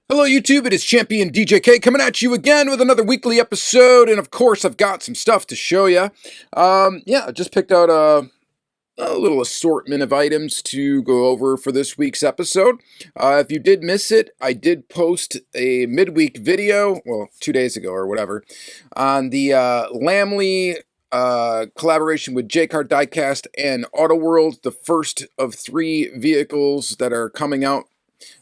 Hello YouTube, it is Championdjk coming at you again with another weekly episode, and of course I've got some stuff to show you. Yeah, I just picked out a little assortment of items to go over for this week's episode. If you did miss it, I did post a midweek video, well, 2 days ago or whatever, on the Lamley collaboration with Diecast and Autoworld, the first of 3 vehicles that are coming out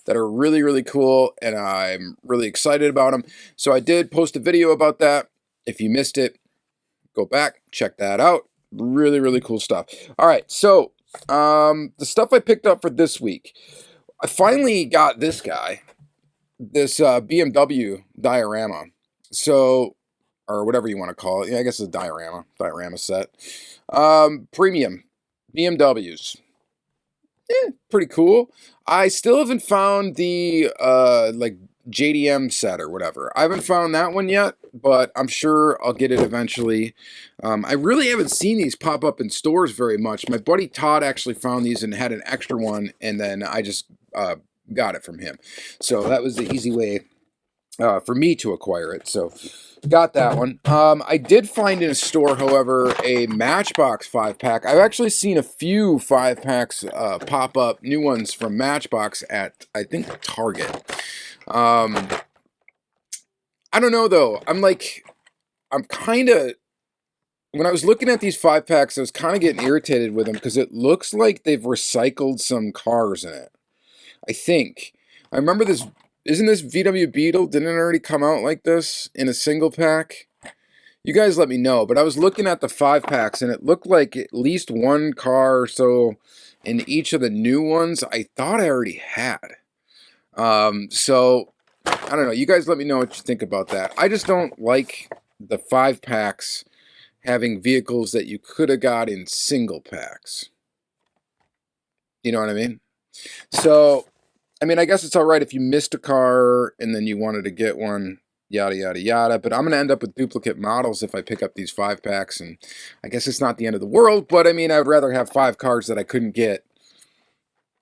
that are really, really cool, and I'm really excited about them. So I did post a video about that. If you missed it, go back, check that out. Really, really cool stuff. All right, so the stuff I picked up for this week. I finally got this guy, this BMW diorama. So, or whatever you want to call it. Yeah, I guess it's a diorama set. Premium BMWs. Pretty cool. I still haven't found the like JDM set or whatever. I haven't found that one yet, but I'm sure I'll get it eventually. I really haven't seen these pop up in stores very much. My buddy Todd actually found these and had an extra one, and then I just got it from him. So that was the easy way for me to acquire it. So got that one. I did find in a store, however, a Matchbox 5-pack. I've actually seen a few 5-packs pop up, new ones from Matchbox at, I think, Target. I don't know, though. I'm kind of, when I was looking at these 5-packs, I was kind of getting irritated with them because it looks like they've recycled some cars in it. I think. I remember this. Isn't this VW Beetle? Didn't it already come out like this in a single pack? You guys let me know. But I was looking at the 5-packs, and it looked like at least one car or so in each of the new ones I thought I already had. So, I don't know. You guys let me know what you think about that. I just don't like the 5-packs having vehicles that you could have got in single packs. You know what I mean? So, I mean, I guess it's all right if you missed a car and then you wanted to get one, yada, yada, yada. But I'm going to end up with duplicate models if I pick up these 5-packs. And I guess it's not the end of the world. But, I mean, I would rather have 5 cars that I couldn't get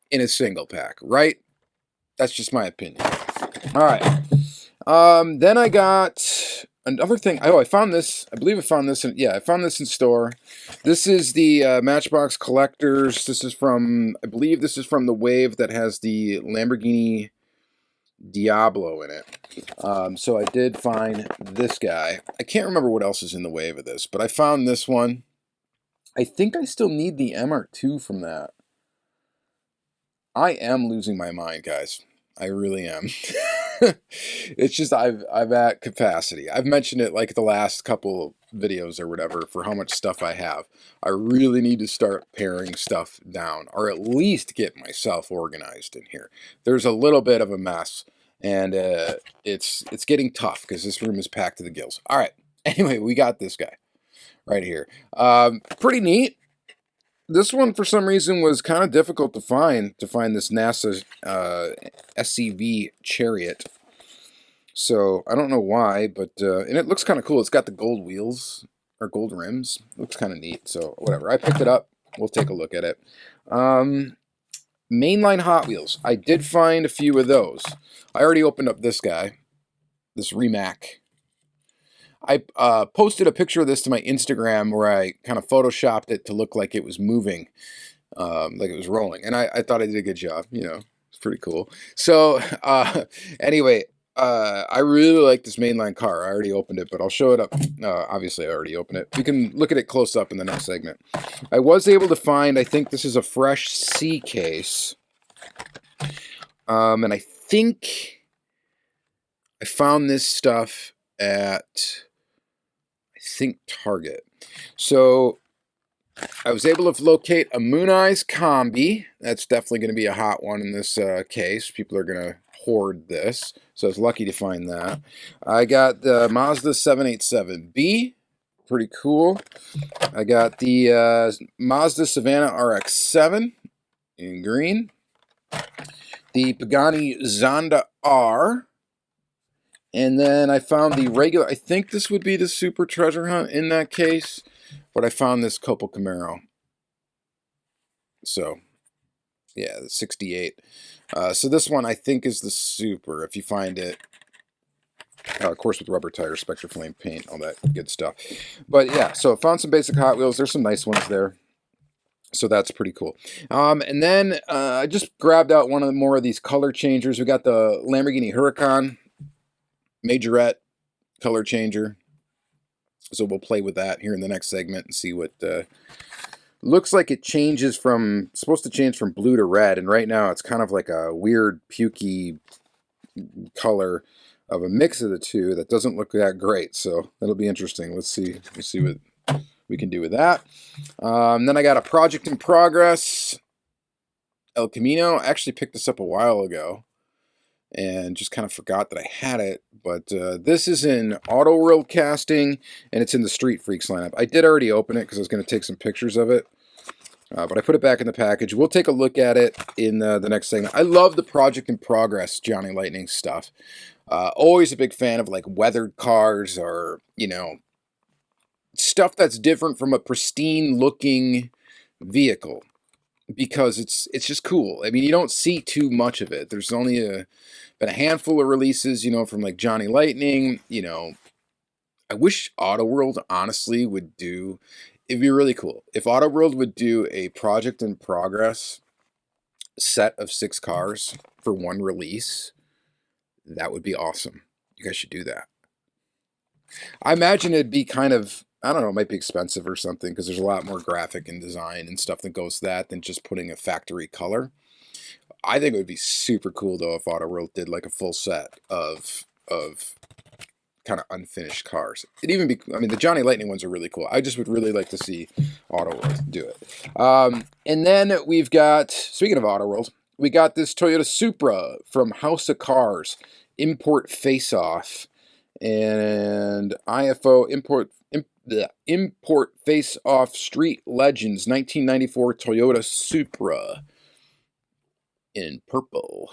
in a single pack, right? That's just my opinion. All right. Then I got another thing. Oh, I found this. I believe I found this. I found this in store. This is the Matchbox Collectors. This is from, I believe this is from the wave that has the Lamborghini Diablo in it. So I did find this guy. I can't remember what else is in the wave of this, but I found this one. I think I still need the MR2 from that. I am losing my mind, guys. I really am. It's just I'm at capacity. I've mentioned it like the last couple videos or whatever for how much stuff I have. I really need to start paring stuff down, or at least get myself organized in here. There's a little bit of a mess, and it's getting tough because this room is packed to the gills. All right. Anyway, we got this guy right here. Pretty neat. This one, for some reason, was kind of difficult to find this NASA SCV Chariot. So, I don't know why, but, and it looks kind of cool. It's got the gold wheels, or gold rims. Looks kind of neat, so whatever. I picked it up. We'll take a look at it. Mainline Hot Wheels. I did find a few of those. I already opened up this guy, this Rimac. I posted a picture of this to my Instagram where I kind of photoshopped it to look like it was moving, like it was rolling. And I thought I did a good job, you know, it's pretty cool. So anyway, I really like this mainline car. I already opened it, but I'll show it up. Obviously, I already opened it. We can look at it close up in the next segment. I was able to find, I think this is a fresh C case. And I think I found this stuff at, I think, Target. So I was able to locate a Moon Eyes Combi. That's definitely going to be a hot one in this case. People are going to hoard this. So I was lucky to find that. I got the Mazda 787B. Pretty cool. I got the Mazda Savannah RX-7 in green. The Pagani Zonda R. And then I found the regular, I think this would be the Super Treasure Hunt in that case, but I found this Copel Camaro. So, yeah, the 68. So this one I think is the Super, if you find it. Of course, with rubber tires, Spectre Flame paint, all that good stuff. But yeah, so found some basic Hot Wheels. There's some nice ones there. So that's pretty cool. And then I just grabbed out one of the more of these color changers. We got the Lamborghini Huracan Majorette color changer. So we'll play with that here in the next segment and see what looks like. It changes from, supposed to change from blue to red, and right now it's kind of like a weird pukey color of a mix of the two that doesn't look that great. So that'll be interesting. Let's see what we can do with that. Then I got a project in progress, El Camino. I actually picked this up a while ago and just kind of forgot that I had it. But this is in Auto World casting, and it's in the Street Freaks lineup. I did already open it because I was going to take some pictures of it. But I put it back in the package. We'll take a look at it in the next segment. I love the project in progress Johnny Lightning stuff. Always a big fan of like weathered cars, or, you know, stuff that's different from a pristine looking vehicle, because it's just cool. I mean, you don't see too much of it. There's only been a handful of releases, you know, from like Johnny Lightning. You know, I wish Auto World honestly would do. It'd be really cool if Auto World would do a project in progress set of 6 cars for one release. That would be awesome. You guys should do that. I imagine it'd be kind of, I don't know, it might be expensive or something, because there's a lot more graphic and design and stuff that goes to that than just putting a factory color. I think it would be super cool though if Auto World did like a full set of kind of unfinished cars. It'd even be, I mean, the Johnny Lightning ones are really cool. I just would really like to see Auto World do it. And then we've got, speaking of Auto World, we got this Toyota Supra from House of Cars, import face-off, and IFO import face-off Street Legends 1994 Toyota Supra in purple.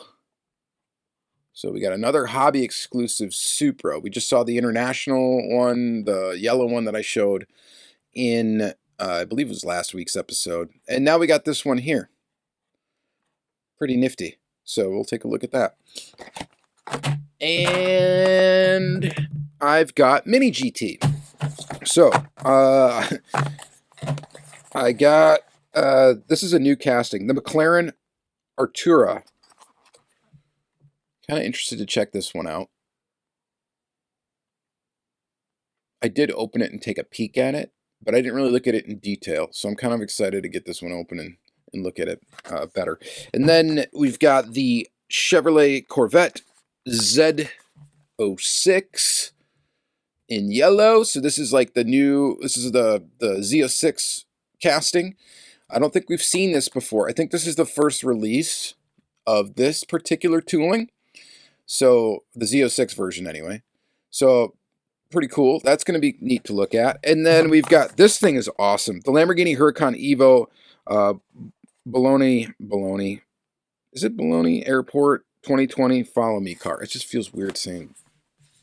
So we got another hobby exclusive Supra. We just saw the international one, the yellow one that I showed in, I believe it was last week's episode. And now we got this one here. Pretty nifty. So we'll take a look at that. And I've got Mini GT. So, I got, this is a new casting, the McLaren Artura. Kind of interested to check this one out. I did open it and take a peek at it, but I didn't really look at it in detail. So I'm kind of excited to get this one open and look at it better. And then we've got the Chevrolet Corvette Z06 in yellow. So this is like the new, this is the Z06 casting. I don't think we've seen this before. I think this is the first release of this particular tooling. So the Z06 version anyway. So pretty cool. That's going to be neat to look at. And then we've got, this thing is awesome. The Lamborghini Huracan Evo Bologna. Is it Bologna Airport 2020 Follow Me car? It just feels weird saying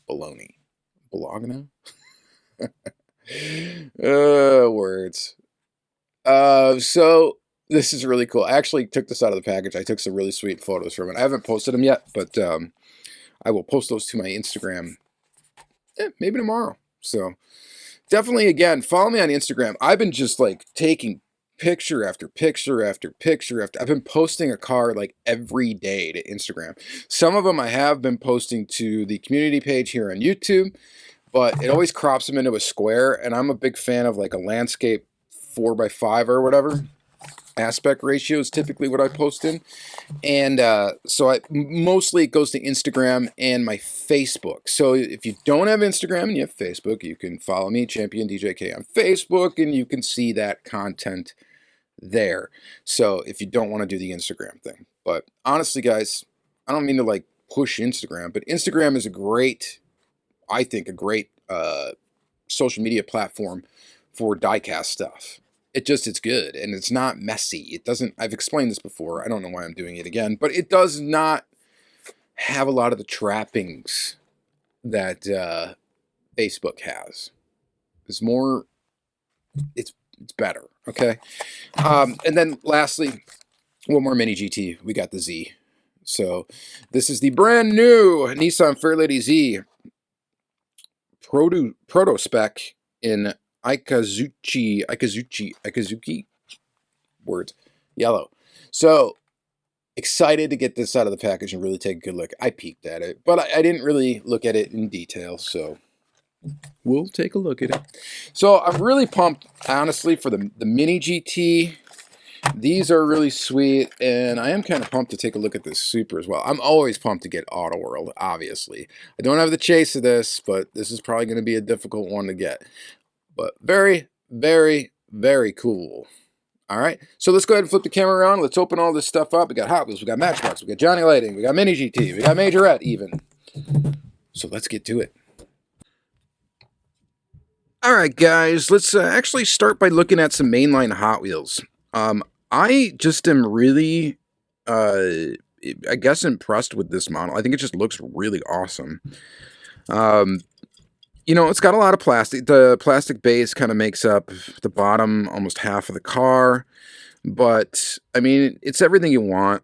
Bologna. Bologna? Words. So this is really cool. I actually took this out of the package. I took some really sweet photos from it. I haven't posted them yet, but I will post those to my Instagram maybe tomorrow. So definitely, again, follow me on Instagram. I've been just like taking picture after picture after picture after. I've been posting a car like every day to Instagram. Some of them I have been posting to the community page here on YouTube, but it always crops them into a square, and I'm a big fan of like a landscape 4x5 or whatever. Aspect ratio is typically what I post in. And so mostly it goes to Instagram and my Facebook. So if you don't have Instagram and you have Facebook, you can follow me, Championdjk, on Facebook, and you can see that content there. So if you don't want to do the Instagram thing. But honestly, guys, I don't mean to like push Instagram, but Instagram is a great, I think, a great social media platform for diecast stuff. It's good, and it's not messy. It doesn't, I've explained this before. I don't know why I'm doing it again, but it does not have a lot of the trappings that Facebook has. It's more, it's better, okay? And then lastly, one more Mini GT. We got the Z. So this is the brand new Nissan Fairlady Z Proto Spec in Ikazuchi words, yellow. So excited to get this out of the package and really take a good look. I peeked at it, but I didn't really look at it in detail, so we'll take a look at it. So I'm really pumped, honestly, for the Mini GT. These are really sweet, and I am kind of pumped to take a look at this Super as well. I'm always pumped to get Auto World, obviously. I don't have the chase of this, but this is probably going to be a difficult one to get. But very, very, very cool. All right, so let's go ahead and flip the camera around. Let's open all this stuff up. We got Hot Wheels, we got Matchbox, we got Johnny Lighting, we got Mini GT, we got Majorette even. So let's get to it. All right, guys, let's actually start by looking at some mainline Hot Wheels. I just am really, I guess, impressed with this model. I think it just looks really awesome. You know, it's got a lot of plastic. The plastic base kind of makes up the bottom, almost half of the car. But, I mean, it's everything you want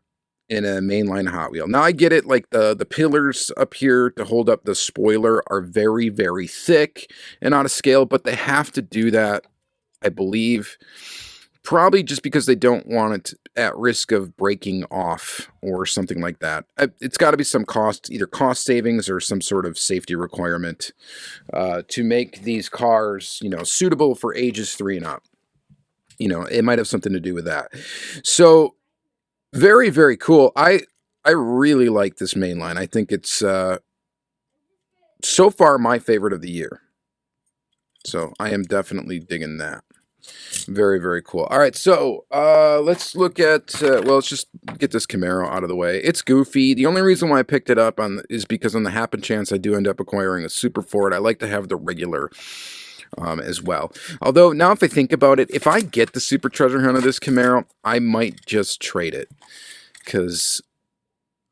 in a mainline Hot Wheel. Now, I get it, like, the pillars up here to hold up the spoiler are very, very thick and out of scale. But they have to do that, I believe, probably just because they don't want it at risk of breaking off or something like that. It's got to be some cost, either cost savings or some sort of safety requirement to make these cars, you know, suitable for ages 3 and up. You know, it might have something to do with that. So very, very cool. I really like this mainline. I think it's so far my favorite of the year. So I am definitely digging that. Very, very cool. All right, so let's look at, well, let's just get this Camaro out of the way. It's goofy. The only reason why I picked it up is because on the happen chance I do end up acquiring a Super Ford, I like to have the regular as well. Although, now if I think about it, if I get the Super Treasure Hunt of this Camaro, I might just trade it. Because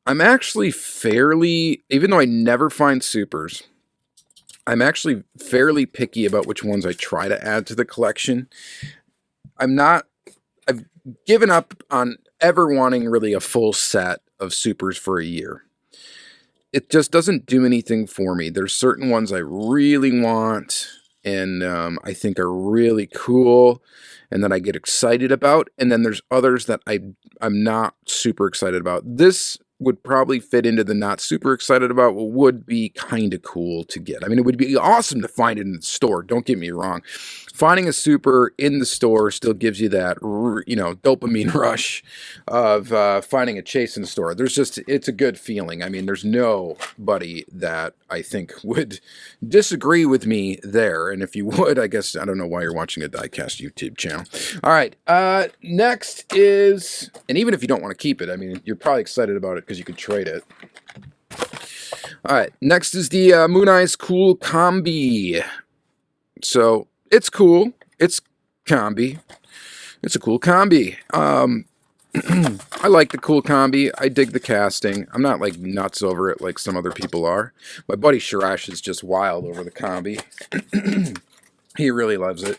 I'm actually fairly, even though I never find Supers, I'm actually fairly picky about which ones I try to add to the collection. I've given up on ever wanting really a full set of Supers for a year. It just doesn't do anything for me. There's certain ones I really want and I think are really cool and that I get excited about. And then there's others that I'm not super excited about. This would probably fit into the not super excited about, what would be kind of cool to get. I mean, it would be awesome to find it in the store, don't get me wrong. Finding a Super in the store still gives you that, you know, dopamine rush of finding a chase in the store. It's a good feeling. I mean, there's nobody that I think would disagree with me there. And if you would, I guess, I don't know why you're watching a Diecast YouTube channel. All right, next is, and even if you don't want to keep it, I mean, you're probably excited about it because you could trade it. All right, next is the Moon Eyes Cool Combi. So it's cool. It's combi. It's a cool combi. I like the cool combi. I dig the casting. I'm not like nuts over it like some other people are. My buddy Shirash is just wild over the combi. He really loves it.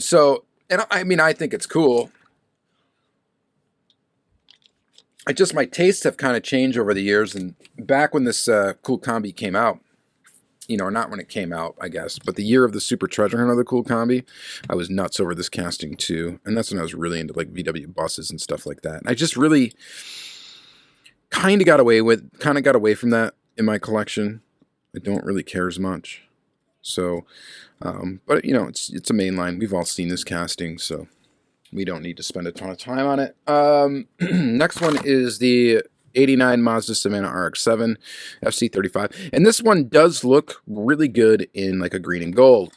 So, and I mean, I think it's cool. My tastes have kind of changed over the years, and back when this cool combi came out, you know, or not when it came out, I guess, but the year of the Super Treasure Hunt of the cool combi, I was nuts over this casting too, and that's when I was really into like VW buses and stuff like that. And I just really kind of got away from that in my collection. I don't really care as much. So, but you know, it's a mainline. We've all seen this casting, so we don't need to spend a ton of time on it. Next one is the 89 Mazda Savannah RX-7 FC35. And this one does look really good in like a green and gold.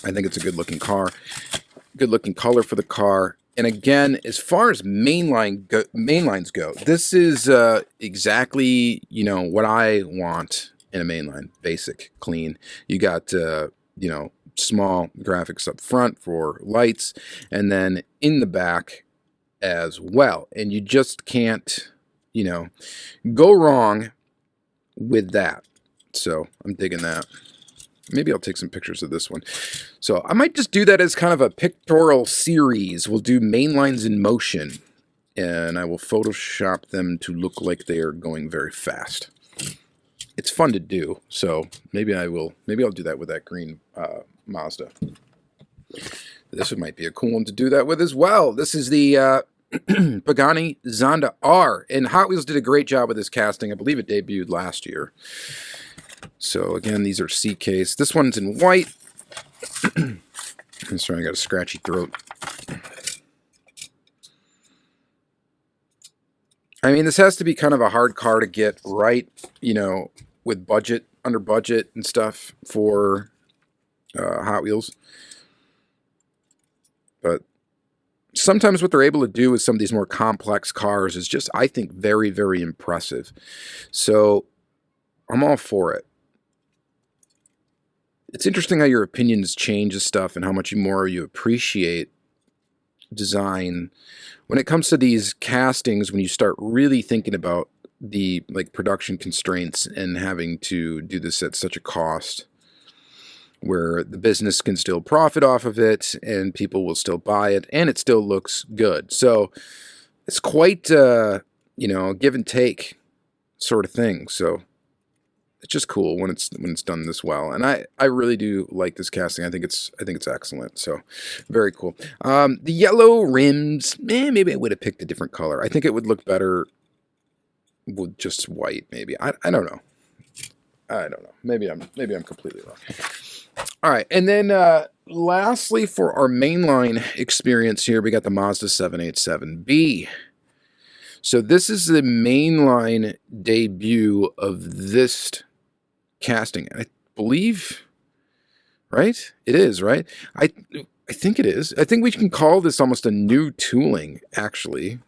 I think it's a good looking car. Good looking color for the car. And again, as far as mainlines go, this is exactly, you know, what I want in a mainline. Basic, clean. You got, you know, small graphics up front for lights, and then in the back as well. And you just can't, you know, go wrong with that. So I'm digging that. Maybe I'll take some pictures of this one. So I might just do that as kind of a pictorial series. We'll do mainlines in motion. and I will Photoshop them to look like they are going very fast. It's fun to do, so maybe I'll do that with that green Mazda. This one might be a cool one to do that with as well. This is the Pagani Zonda R, and Hot Wheels did a great job with this casting. I believe it debuted last year. So again, these are C-case. This one's in white. I'm sorry, I got a scratchy throat. I mean, this has to be kind of a hard car to get right, you know, with budget, under budget and stuff for Hot Wheels. But sometimes what they're able to do with some of these more complex cars is just, I think, very, very impressive. So I'm all for it. It's interesting how your opinions change and stuff and how much more you appreciate design when it comes to these castings, when you start really thinking about the production constraints and having to do this at such a cost where the business can still profit off of it and people will still buy it and it still looks good. So it's quite you know, give and take sort of thing. So it's just cool when it's done this well, and I really do like this casting. I think it's excellent. So very cool. The yellow rims, maybe I would have picked a different color. I think it would look better with just white. Maybe I don't know. I don't know. Maybe I'm completely wrong. All right, and then lastly, for our mainline experience here, we got the Mazda 787B. So this is the mainline debut of this casting, I believe, right? It is, right? I think it is. I think we can call this almost a new tooling, actually.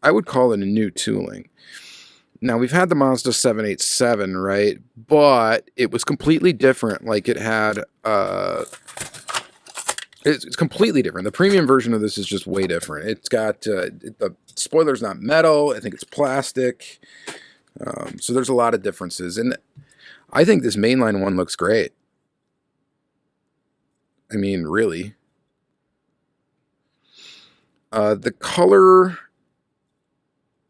I would call it a new tooling. Now, we've had the Mazda 787, right? But it was completely different. Like, it had... It's completely different. The premium version of this is just way different. It's got... the spoiler's not metal. I think it's plastic. So there's a lot of differences. And I think this mainline one looks great. I mean, really. The color...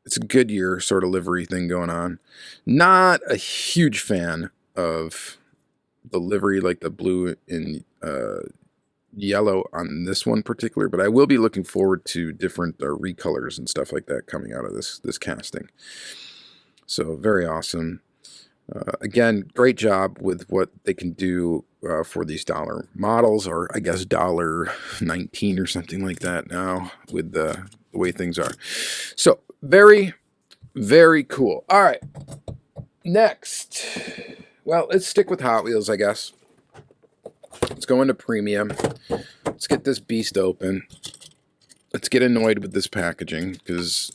It's a Goodyear sort of livery thing going on. Not a huge fan of the livery, like the blue and yellow on this one particular, but I will be looking forward to different recolors and stuff like that coming out of this casting. So very awesome. Again, great job with what they can do for these dollar models, or I guess $1.19 or something like that now with the way things are. So very, very cool. All right. Next. Well, let's stick with Hot Wheels, I guess. Let's go into premium. Let's get this beast open. Let's get annoyed with this packaging, because...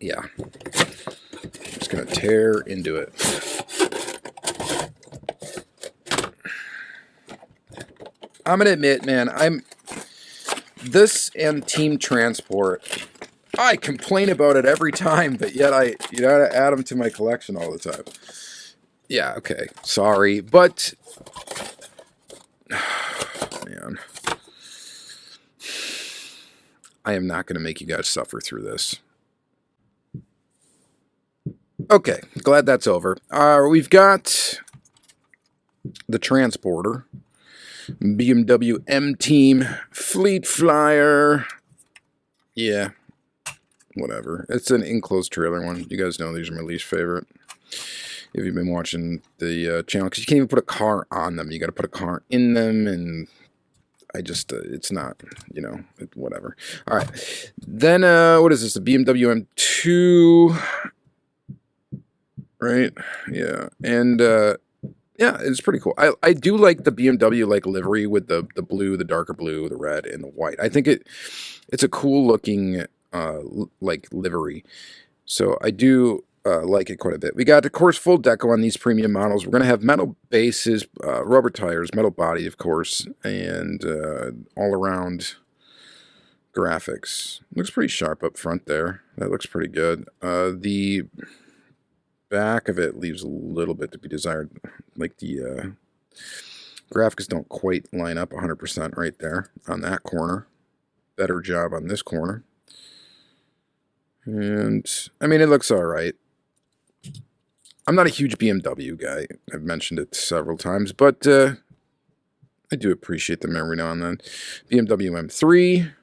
yeah. I'm just going to tear into it. I'm going to admit, man, this and Team Transport, I complain about it every time, but yet I add them to my collection all the time. Yeah, okay, sorry, but man, I am not going to make you guys suffer through this. Okay, glad that's over. We've got the Transporter, BMW M-Team, Fleet Flyer. Yeah, whatever. It's an enclosed trailer one. You guys know these are my least favorite. If you've been watching the channel, because you can't even put a car on them. You got to put a car in them, and I just, it's not, you know, whatever. All right. Then, what is this? The BMW M2, right? Yeah. And, yeah, it's pretty cool. I do like the BMW livery with the blue, the darker blue, the red, and the white. I think it's a cool looking livery. So I do like it quite a bit. We got, of course, full deco on these premium models. We're going to have metal bases, rubber tires, metal body, of course, and all around graphics. Looks pretty sharp up front there. That looks pretty good. The back of it leaves a little bit to be desired. Like the graphics don't quite line up 100% right there on that corner. better job on this corner. And, I mean, it looks all right. I'm not a huge BMW guy. I've mentioned it several times, but I do appreciate them every now and then. BMW M3.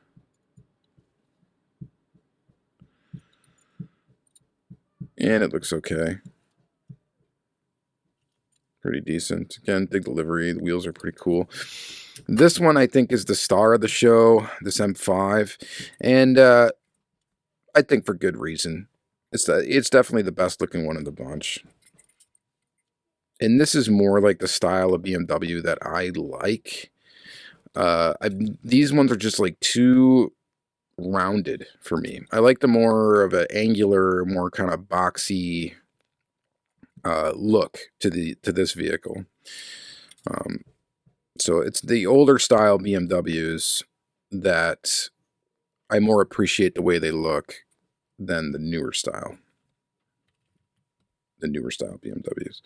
And it looks okay. Pretty decent. Again, big delivery. The wheels are pretty cool. This one, I think, is the star of the show, this M5. And I think for good reason. It's definitely the best looking one of the bunch. And this is more like the style of BMW that I like. These ones are just like too rounded for me. I like the more of an angular, more kind of boxy look to this vehicle. So it's the older style BMWs that I more appreciate the way they look than the newer style. The newer style BMWs.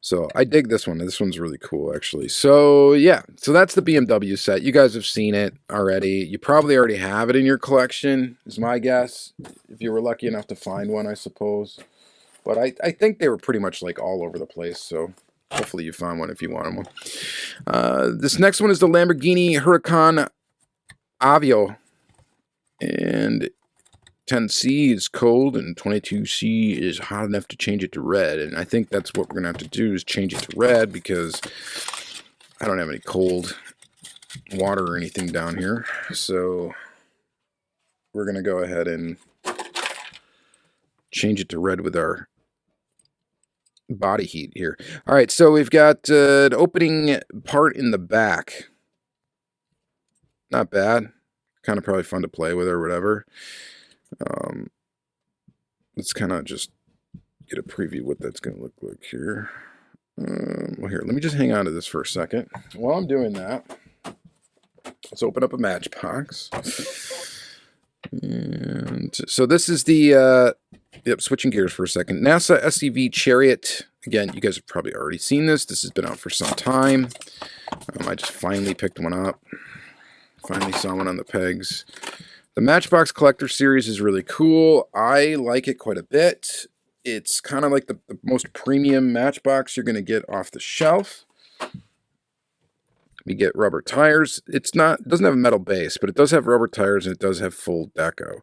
So I dig this one. This one's really cool, actually. So yeah, so that's the BMW set. You guys have seen it already. You probably already have it in your collection, is my guess. If you were lucky enough to find one, I suppose. But I think they were pretty much like all over the place, so hopefully you found one if you wanted one. This next one is the Lamborghini Huracan Aveo. And 10C is cold and 22C is hot enough to change it to red. And I think that's what we're going to have to do, is change it to red, because I don't have any cold water or anything down here. So we're going to go ahead and change it to red with our body heat here. All right, so we've got an opening part in the back. Not bad. Kind of probably fun to play with or whatever. Let's kind of just get a preview what that's going to look like here. Well, here, let me just hang on to this for a second. While I'm doing that, let's open up a Matchbox. And so this is the, switching gears for a second. NASA SCV Chariot. Again, you guys have probably already seen this. This has been out for some time. I just finally picked one up. Finally saw one on the pegs. The Matchbox Collector Series is really cool. I like it quite a bit. It's kind of like the most premium Matchbox you're going to get off the shelf. We get rubber tires. It doesn't have a metal base, but it does have rubber tires, and it does have full deco.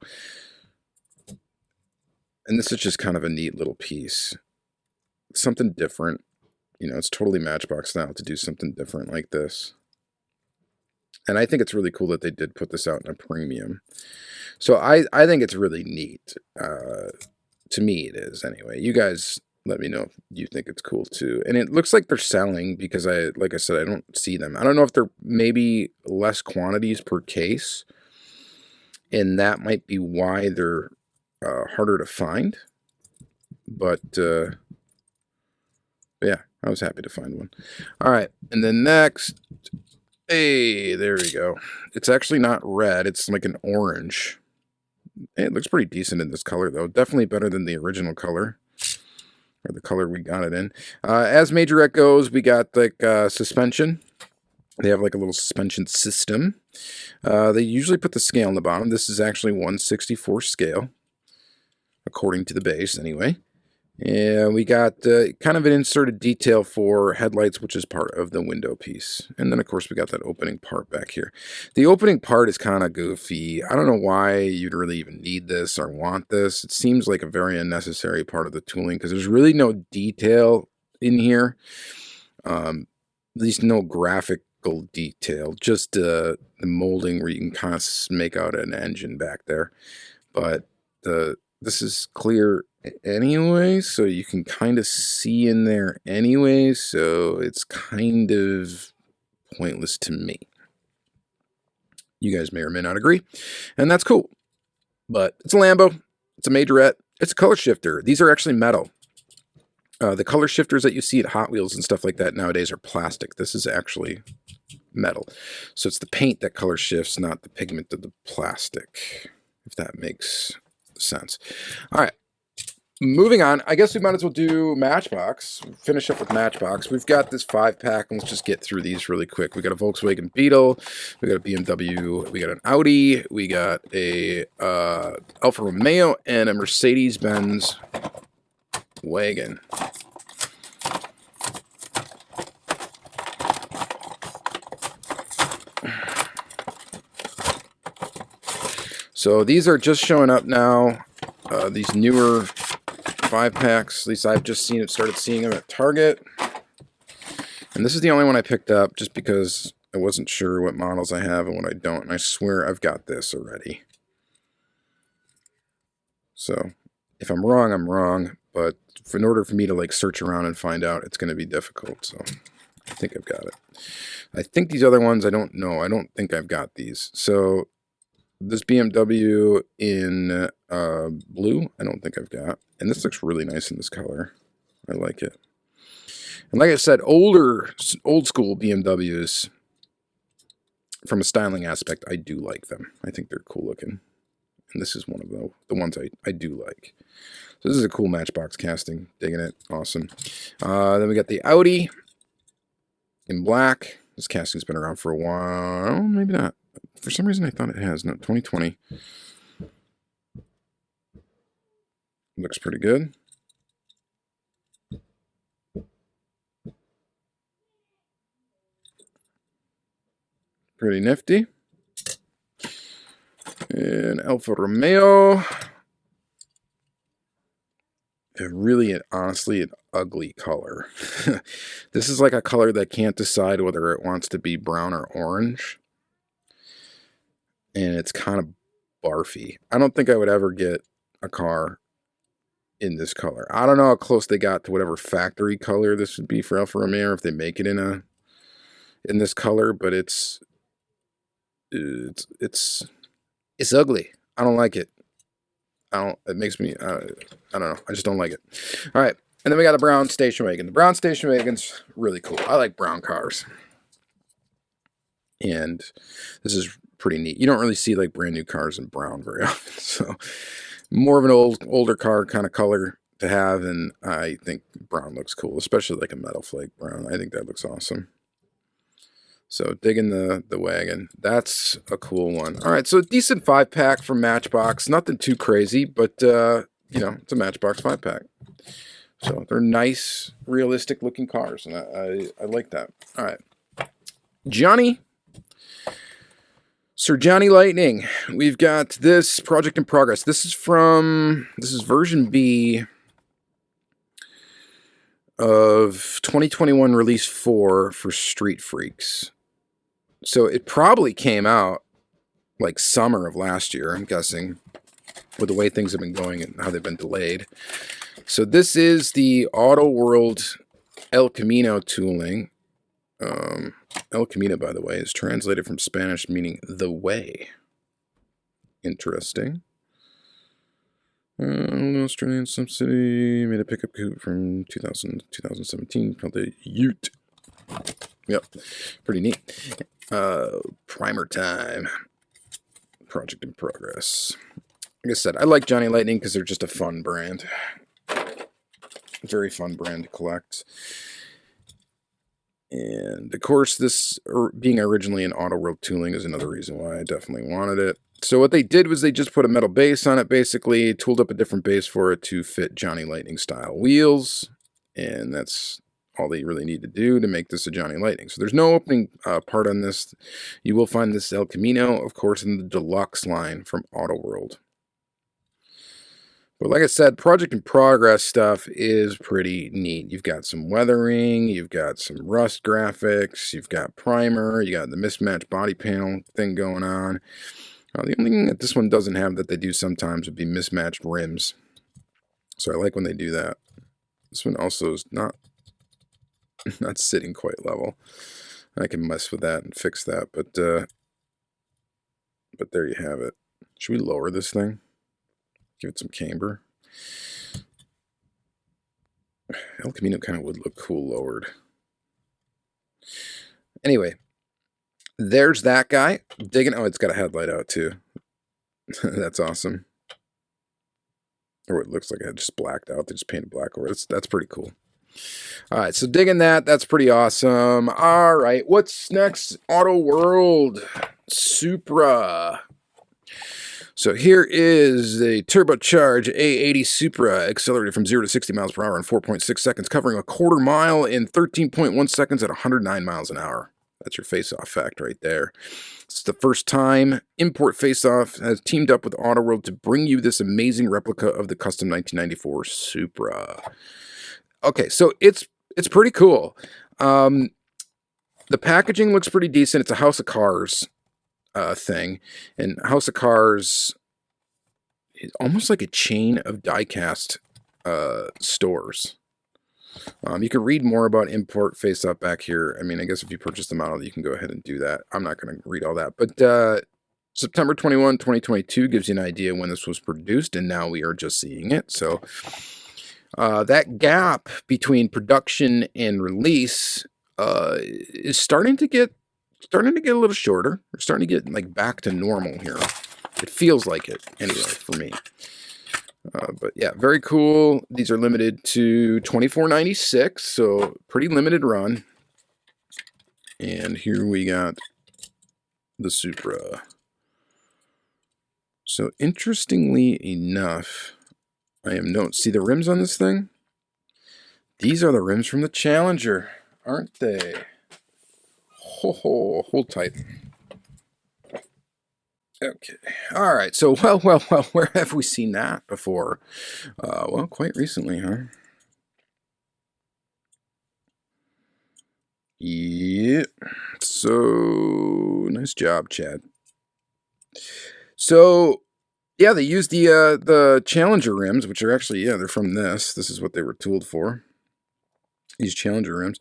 And this is just kind of a neat little piece. Something different. You know, it's totally Matchbox now to do something different like this. And I think it's really cool that they did put this out in a premium. So I think it's really neat. To me, it is anyway. You guys let me know if you think it's cool too. And it looks like they're selling, because like I said, I don't see them. I don't know if they're maybe less quantities per case, and that might be why they're harder to find. But yeah, I was happy to find one. All right, and then next. Hey, there we go. It's actually not red. It's like an orange. It looks pretty decent in this color, though. Definitely better than the original color, or the color we got it in. As Majorette goes, we got like suspension. They have like a little suspension system. They usually put the scale on the bottom. This is actually 1/64 scale, according to the base, anyway. And we got kind of an inserted detail for headlights, which is part of the window piece. And then, of course, we got that opening part back here. The opening part is kind of goofy. I don't know why you'd really even need this or want this. It seems like a very unnecessary part of the tooling, because there's really no detail in here. At least no graphical detail. Just the molding where you can kind of make out an engine back there. But this is clear anyway, so you can kind of see in there anyway, so it's kind of pointless to me. You guys may or may not agree, and that's cool. But it's a Lambo, it's a Majorette, it's a color shifter. These are actually metal. The color shifters that you see at Hot Wheels and stuff like that nowadays are plastic. This is actually metal. So it's the paint that color shifts, not the pigment of the plastic, if that makes sense. All right. Moving on, I guess we might as well do Matchbox. Finish up with Matchbox. We've got this 5-pack, and let's just get through these really quick. We got a Volkswagen Beetle, we got a BMW, we got an Audi, we got a Alfa Romeo, and a Mercedes-Benz wagon. So these are just showing up now. These newer 5-packs, at least I've just started seeing them at Target. And this is the only one I picked up just because I wasn't sure what models I have and what I don't. And I swear I've got this already. So if I'm wrong, I'm wrong. But in order for me to like search around and find out, it's going to be difficult. So I think I've got it. I think these other ones, I don't know. I don't think I've got these. So this BMW in blue, I don't think I've got. And this looks really nice in this color. I like it. And like I said, old school BMWs, from a styling aspect, I do like them. I think they're cool looking. And this is one of the ones I do like. So this is a cool Matchbox casting. Digging it. Awesome. Then we got the Audi in black. This casting's been around for a while. Maybe not. For some reason, I thought it has. No, 2020. Looks pretty good. Pretty nifty. And Alfa Romeo. Honestly, an ugly color. This is like a color that can't decide whether it wants to be brown or orange. And it's kind of barfy. I don't think I would ever get a car in this color. I don't know how close they got to whatever factory color this would be for Alfa Romeo if they make it in this color, but it's ugly. I don't like it. It makes me, I don't know. I just don't like it. All right. And then we got a brown station wagon. The brown station wagon's really cool. I like brown cars. And this is pretty neat. You don't really see like brand new cars in brown very often. So more of an older car kind of color to have. And I think brown looks cool, especially like a metal flake brown. I think that looks awesome. So digging the wagon. That's a cool one. All right, so a decent 5-pack from Matchbox. Nothing too crazy, but you know, it's a Matchbox 5-pack. So they're nice, realistic looking cars, and I like that. All right. Sir Johnny Lightning. We've got this project in progress. This is version B of 2021 release 4 for Street Freaks. So it probably came out like summer of last year, I'm guessing, with the way things have been going and how they've been delayed. So this is the Auto World El Camino tooling. El Camino, by the way, is translated from Spanish meaning the way. Interesting. Australian subsidy made a pickup coupe from 2017 called the Ute. Yep, pretty neat. Primer time. Project in progress. Like I said, I like Johnny Lightning because they're just a fun brand. Very fun brand to collect. And of course, this being originally an Auto World tooling is another reason why I definitely wanted it. So what they did was they just put a metal base on it, basically, tooled up a different base for it to fit Johnny Lightning style wheels. And that's all they really need to do to make this a Johnny Lightning. So there's no opening part on this. You will find this El Camino, of course, in the deluxe line from Auto World. But like I said, project in progress stuff is pretty neat. You've got some weathering, you've got some rust graphics, you've got primer, you got the mismatched body panel thing going on. The only thing that this one doesn't have that they do sometimes would be mismatched rims. So I like when they do that. This one also is not sitting quite level. I can mess with that and fix that, but there you have it. Should we lower this thing? Give it some camber. El Camino kind of would look cool lowered. Anyway, there's that guy. Digging. Oh, it's got a headlight out too. That's awesome. Or it looks like I just blacked out. They just painted black over it. That's pretty cool. All right, so digging that. That's pretty awesome. All right, what's next? Auto World Supra. So here is the turbocharged A80 Supra, accelerated from 0 to 60 miles per hour in 4.6 seconds, covering a quarter mile in 13.1 seconds at 109 miles an hour. That's your face-off fact right there. It's the first time Import Face-Off has teamed up with Auto World to bring you this amazing replica of the custom 1994 Supra. Okay, so it's pretty cool. The packaging looks pretty decent. It's a House of Cars thing, and House of Cars is almost like a chain of diecast stores. You can read more about Import Face-Off back here. I mean, I guess if you purchase the model, you can go ahead and do that. I'm not going to read all that. But September 21, 2022 gives you an idea when this was produced, and now we are just seeing it. So that gap between production and release is starting to get a little shorter. We're starting to get like back to normal here. It feels like it, anyway, for me. But yeah, very cool. These are limited to $24.96, so pretty limited run. And here we got the Supra. So interestingly enough, see the rims on this thing? These are the rims from the Challenger, aren't they? Hold tight. Okay. All right. So, well, where have we seen that before? Well, quite recently, huh? Yeah. So, nice job, Chad. So, yeah, they used the Challenger rims, which are actually, yeah, they're from this. This is what they were tooled for. These Challenger rims.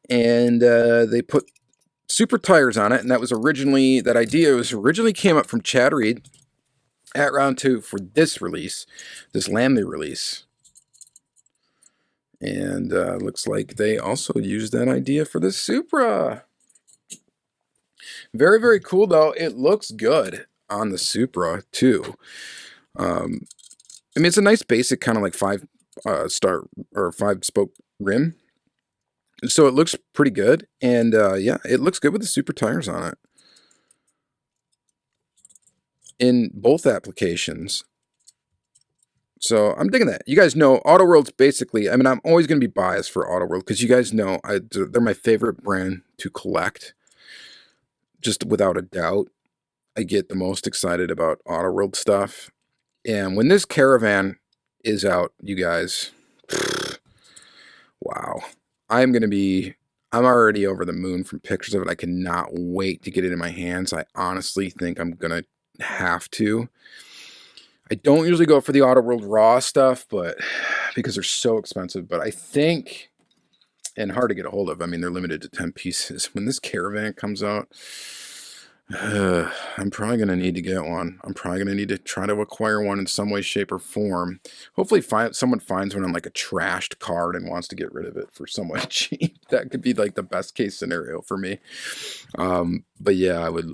And they put Super tires on it, and that idea was originally came up from Chad Reed at Round 2 for this release, this Lamley release. And looks like they also used that idea for the Supra. Very, very cool, though. It looks good on the Supra, too. I mean, it's a nice basic kind of like 5-spoke rim. So it looks pretty good, and yeah, it looks good with the Super tires on it. In both applications. So I'm digging that. You guys know Auto World's basically, I mean, I'm always going to be biased for Auto World because you guys know they're my favorite brand to collect. Just without a doubt. I get the most excited about Auto World stuff. And when this Caravan is out, you guys, wow. I'm already over the moon from pictures of it. I cannot wait to get it in my hands. I honestly think I'm going to have to. I don't usually go for the Auto World Raw stuff, but because they're so expensive, but I think, and hard to get a hold of, I mean, they're limited to 10 pieces. When this Caravan comes out, I'm probably going to need to get one. I'm probably going to need to try to acquire one in some way, shape, or form. Hopefully someone finds one on like a trashed card and wants to get rid of it for somewhat cheap. That could be like the best case scenario for me. But yeah, I would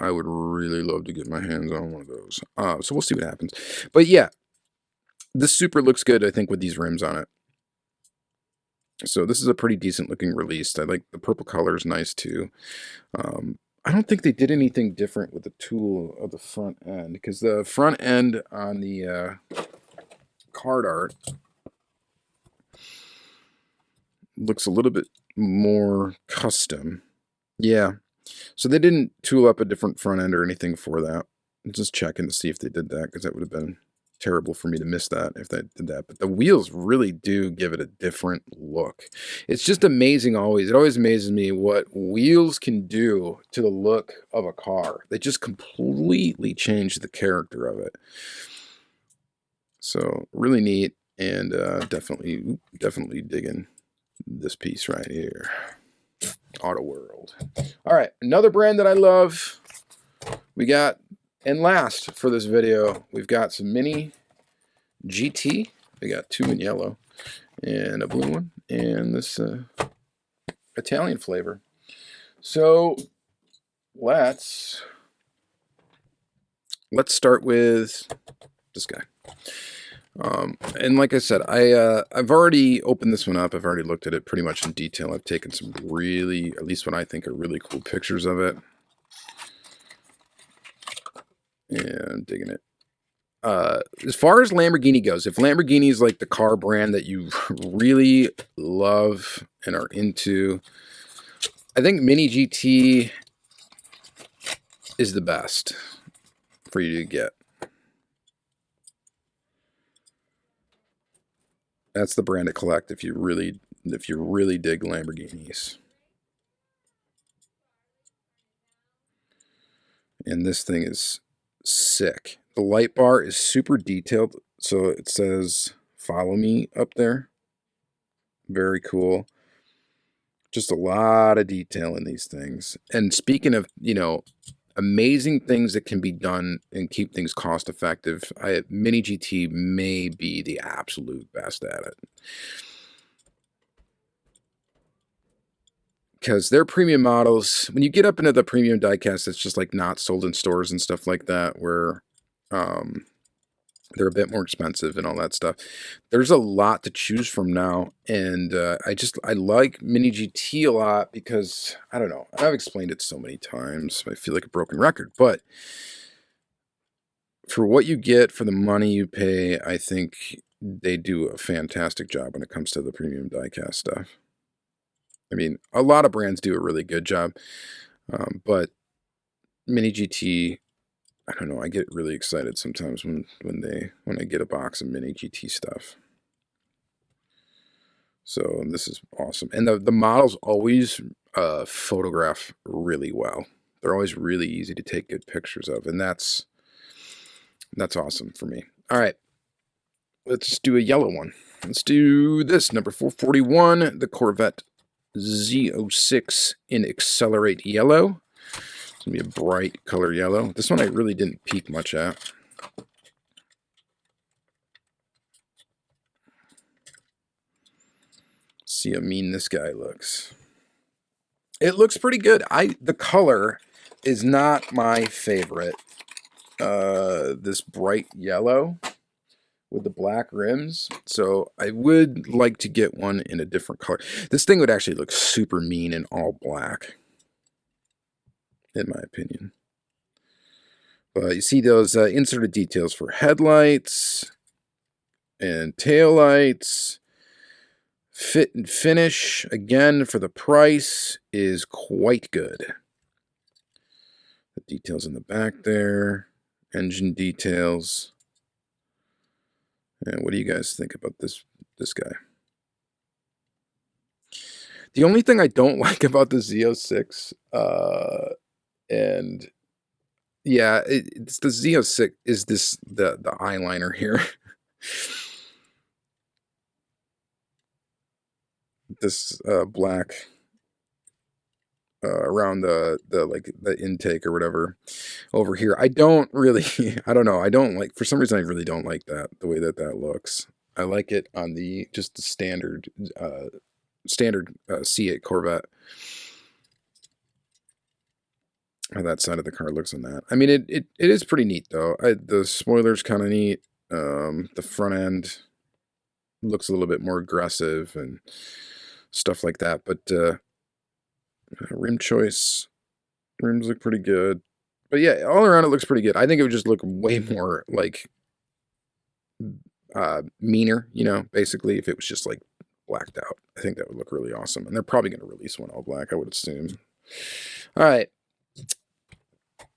really love to get my hands on one of those. So we'll see what happens. But yeah, this Supra looks good, I think, with these rims on it. So this is a pretty decent looking release. I like the purple color is nice too. I don't think they did anything different with the tool of the front end, because the front end on the card art looks a little bit more custom. Yeah. So they didn't tool up a different front end or anything for that. I'm just checking to see if they did that, because that would have been terrible for me to miss that if they did that. But the wheels really do give it a different look. It's just amazing always. It always amazes me what wheels can do to the look of a car. They just completely change the character of it. So really neat, and definitely digging this piece right here. Auto World. All right, another brand that I love. We got, and last for this video, we've got some Mini GT. We got 2 in yellow and a blue one, and this Italian flavor. So let's start with this guy. And like I said, I've already opened this one up. I've already looked at it pretty much in detail. I've taken some really, at least what I think are really cool pictures of it. Yeah, I'm digging it. As far as Lamborghini goes, if Lamborghini is like the car brand that you really love and are into, I think Mini GT is the best for you to get. That's the brand to collect if you really dig Lamborghinis. And this thing is sick. The light bar is super detailed, so it says "Follow me" up there. Very cool. Just a lot of detail in these things. And speaking of, amazing things that can be done and keep things cost effective, Mini GT may be the absolute best at it. Because their premium models, when you get up into the premium diecast, it's just like not sold in stores and stuff like that, where they're a bit more expensive and all that stuff. There's a lot to choose from now, and I like Mini GT a lot because, I don't know, I've explained it so many times, I feel like a broken record, but for what you get for the money you pay, I think they do a fantastic job when it comes to the premium diecast stuff. I mean, a lot of brands do a really good job, but Mini GT, I don't know, I get really excited sometimes when I get a box of Mini GT stuff. So this is awesome. And the models always photograph really well. They're always really easy to take good pictures of, and that's awesome for me. All right, let's do a yellow one. Let's do this, number 441, the Corvette Z06 in Accelerate Yellow. It's going to be a bright color yellow. This one I really didn't peek much at. See how mean this guy looks. It looks pretty good. The color is not my favorite. This bright yellow with the black rims. So I would like to get one in a different color. This thing would actually look super mean in all black, in my opinion. But you see those inserted details for headlights and taillights. Fit and finish, again, for the price, is quite good. The details in the back there. Engine details. And what do you guys think about this guy? The only thing I don't like about the Z06, and yeah, it's the Z06, is the eyeliner here. This black around the intake or whatever over here. I don't really, I don't know. I don't like, for some reason, I really don't like that, the way that looks. I like it on just the standard C8 Corvette. How that side of the car looks on that. I mean, it is pretty neat though. The spoiler's kind of neat. The front end looks a little bit more aggressive and stuff like that, but rim choice, rims look pretty good. But yeah, all around it looks pretty good. I think it would just look way more like meaner, basically, if it was just like blacked out. I think that would look really awesome. And they're probably going to release one all black, I would assume. All right.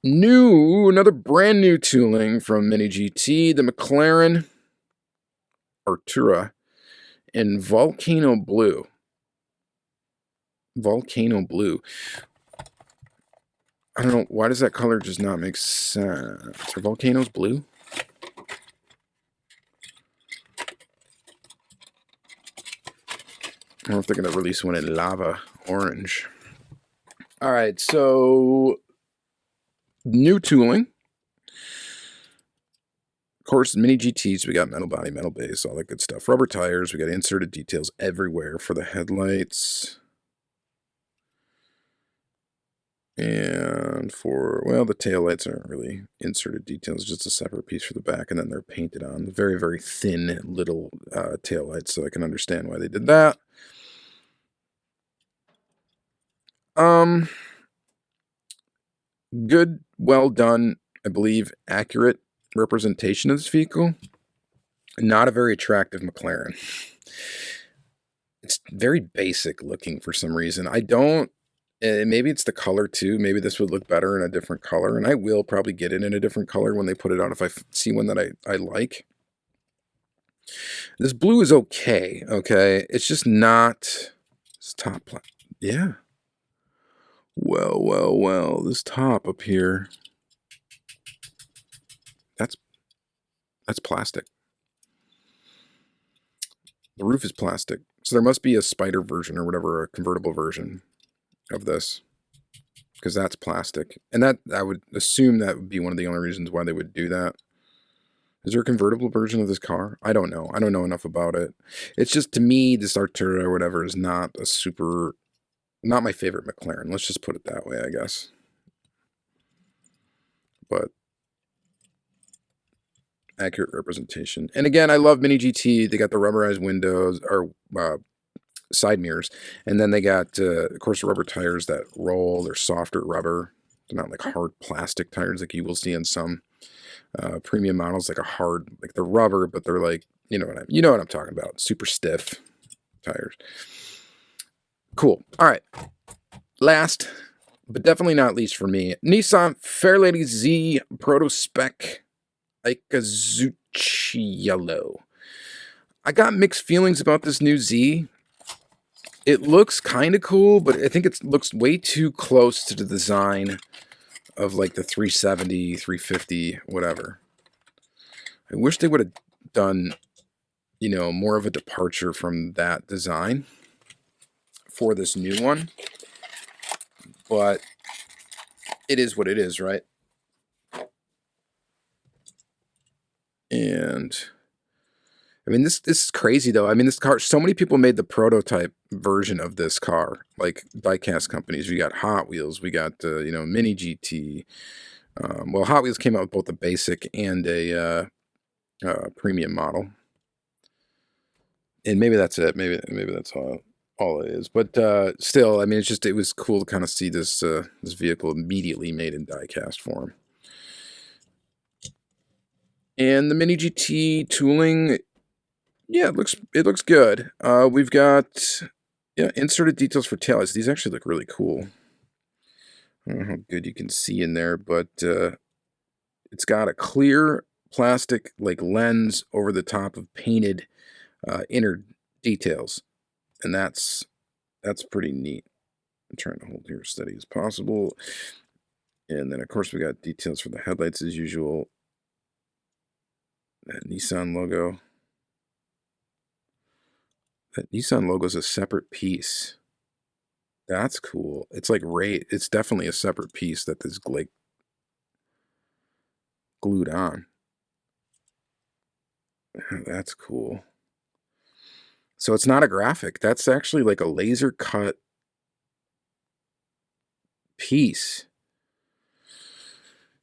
Another brand new tooling from Mini GT, the McLaren Artura in Volcano Blue. Volcano Blue. I don't know, why does that color just not make sense? Are volcanoes blue? I don't know if they're going to release one in lava orange. All right, so new tooling. Of course, Mini GTs, we got metal body, metal base, all that good stuff. Rubber tires, we got inserted details everywhere for the headlights. And for, well, the taillights aren't really inserted details, just a separate piece for the back, and then they're painted on. Very, very thin little taillights, so I can understand why they did that. Good, well done, I believe, accurate representation of this vehicle. Not a very attractive McLaren. It's very basic looking for some reason. I don't, maybe it's the color too. Maybe this would look better in a different color, and I will probably get it in a different color when they put it out if I see one that I like. This blue is okay, It's just not, this top, yeah. Well, this top up here, that's plastic. The roof is plastic. So there must be a spider version or whatever, a convertible version of this, because that's plastic. And that, I would assume that would be one of the only reasons why they would do that. Is there a convertible version of this car? I don't know. I don't know enough about it. It's just, to me, this Artura or whatever is not a super, not my favorite McLaren. Let's just put it that way, I guess. But accurate representation. And again, I love Mini GT. They got the rubberized windows, or side mirrors, and then they got, of course, the rubber tires that roll. They're softer rubber. They're not like hard plastic tires like you will see in some premium models, like a hard, like they're rubber, but they're like, you know what I'm talking about. Super stiff tires. Cool. All right. Last, but definitely not least for me, Nissan Fairlady Z Proto Spec Ikazuchi Yellow. I got mixed feelings about this new Z. It looks kind of cool, but I think it looks way too close to the design of like the 370, 350, whatever. I wish they would have done, more of a departure from that design for this new one. But it is what it is, right? And I mean, this is crazy though. I mean, this car, so many people made the prototype version of this car, like diecast companies. We got Hot Wheels, we got Mini GT. Well, Hot Wheels came out with both a basic and a premium model, and maybe that's it. Maybe that's all it is. But still, I mean, it was cool to kind of see this this vehicle immediately made in diecast form. And the Mini GT tooling, yeah, it looks good. We've got inserted details for taillights. These actually look really cool. I don't know how good you can see in there, but it's got a clear plastic like lens over the top of painted inner details, and that's pretty neat. I'm trying to hold here as steady as possible. And then of course we got details for the headlights as usual. That Nissan logo. That Nissan logo is a separate piece. That's cool. It's like it's definitely a separate piece that is like glued on. That's cool. So it's not a graphic. That's actually like a laser cut piece.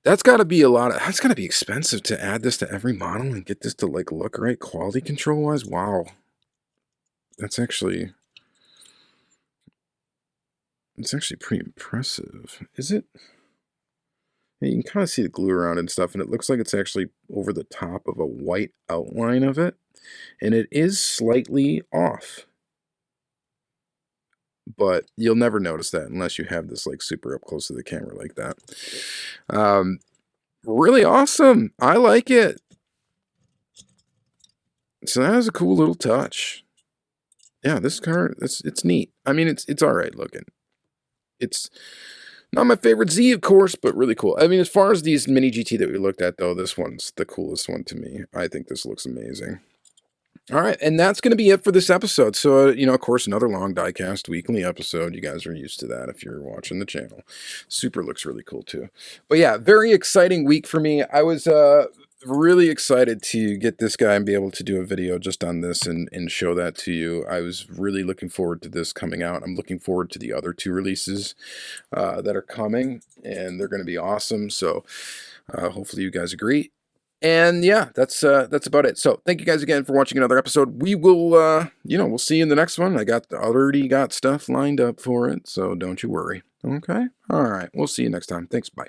That's got to be that's got to be expensive to add this to every model and get this to like look right quality control wise. Wow. That's actually pretty impressive. Is it? Yeah, you can kind of see the glue around and stuff, and it looks like it's actually over the top of a white outline of it, and it is slightly off. But you'll never notice that unless you have this like super up close to the camera like that. Really awesome. I like it. So that is a cool little touch. Yeah, this car, it's neat. I mean, it's all right looking. It's not my favorite Z, of course, but really cool. I mean, as far as these Mini GT that we looked at, though, this one's the coolest one to me. I think this looks amazing. All right, and that's going to be it for this episode. So, of course, another long diecast weekly episode. You guys are used to that if you're watching the channel. Super looks really cool, too. But yeah, very exciting week for me. I was really excited to get this guy and be able to do a video just on this and show that to you. I was really looking forward to this coming out. I'm looking forward to the other two releases that are coming, and they're going to be awesome. So hopefully you guys agree. And yeah, that's about it. So thank you guys again for watching another episode. We will, we'll see you in the next one. Already got stuff lined up for it, so don't you worry. Okay? All right. We'll see you next time. Thanks. Bye.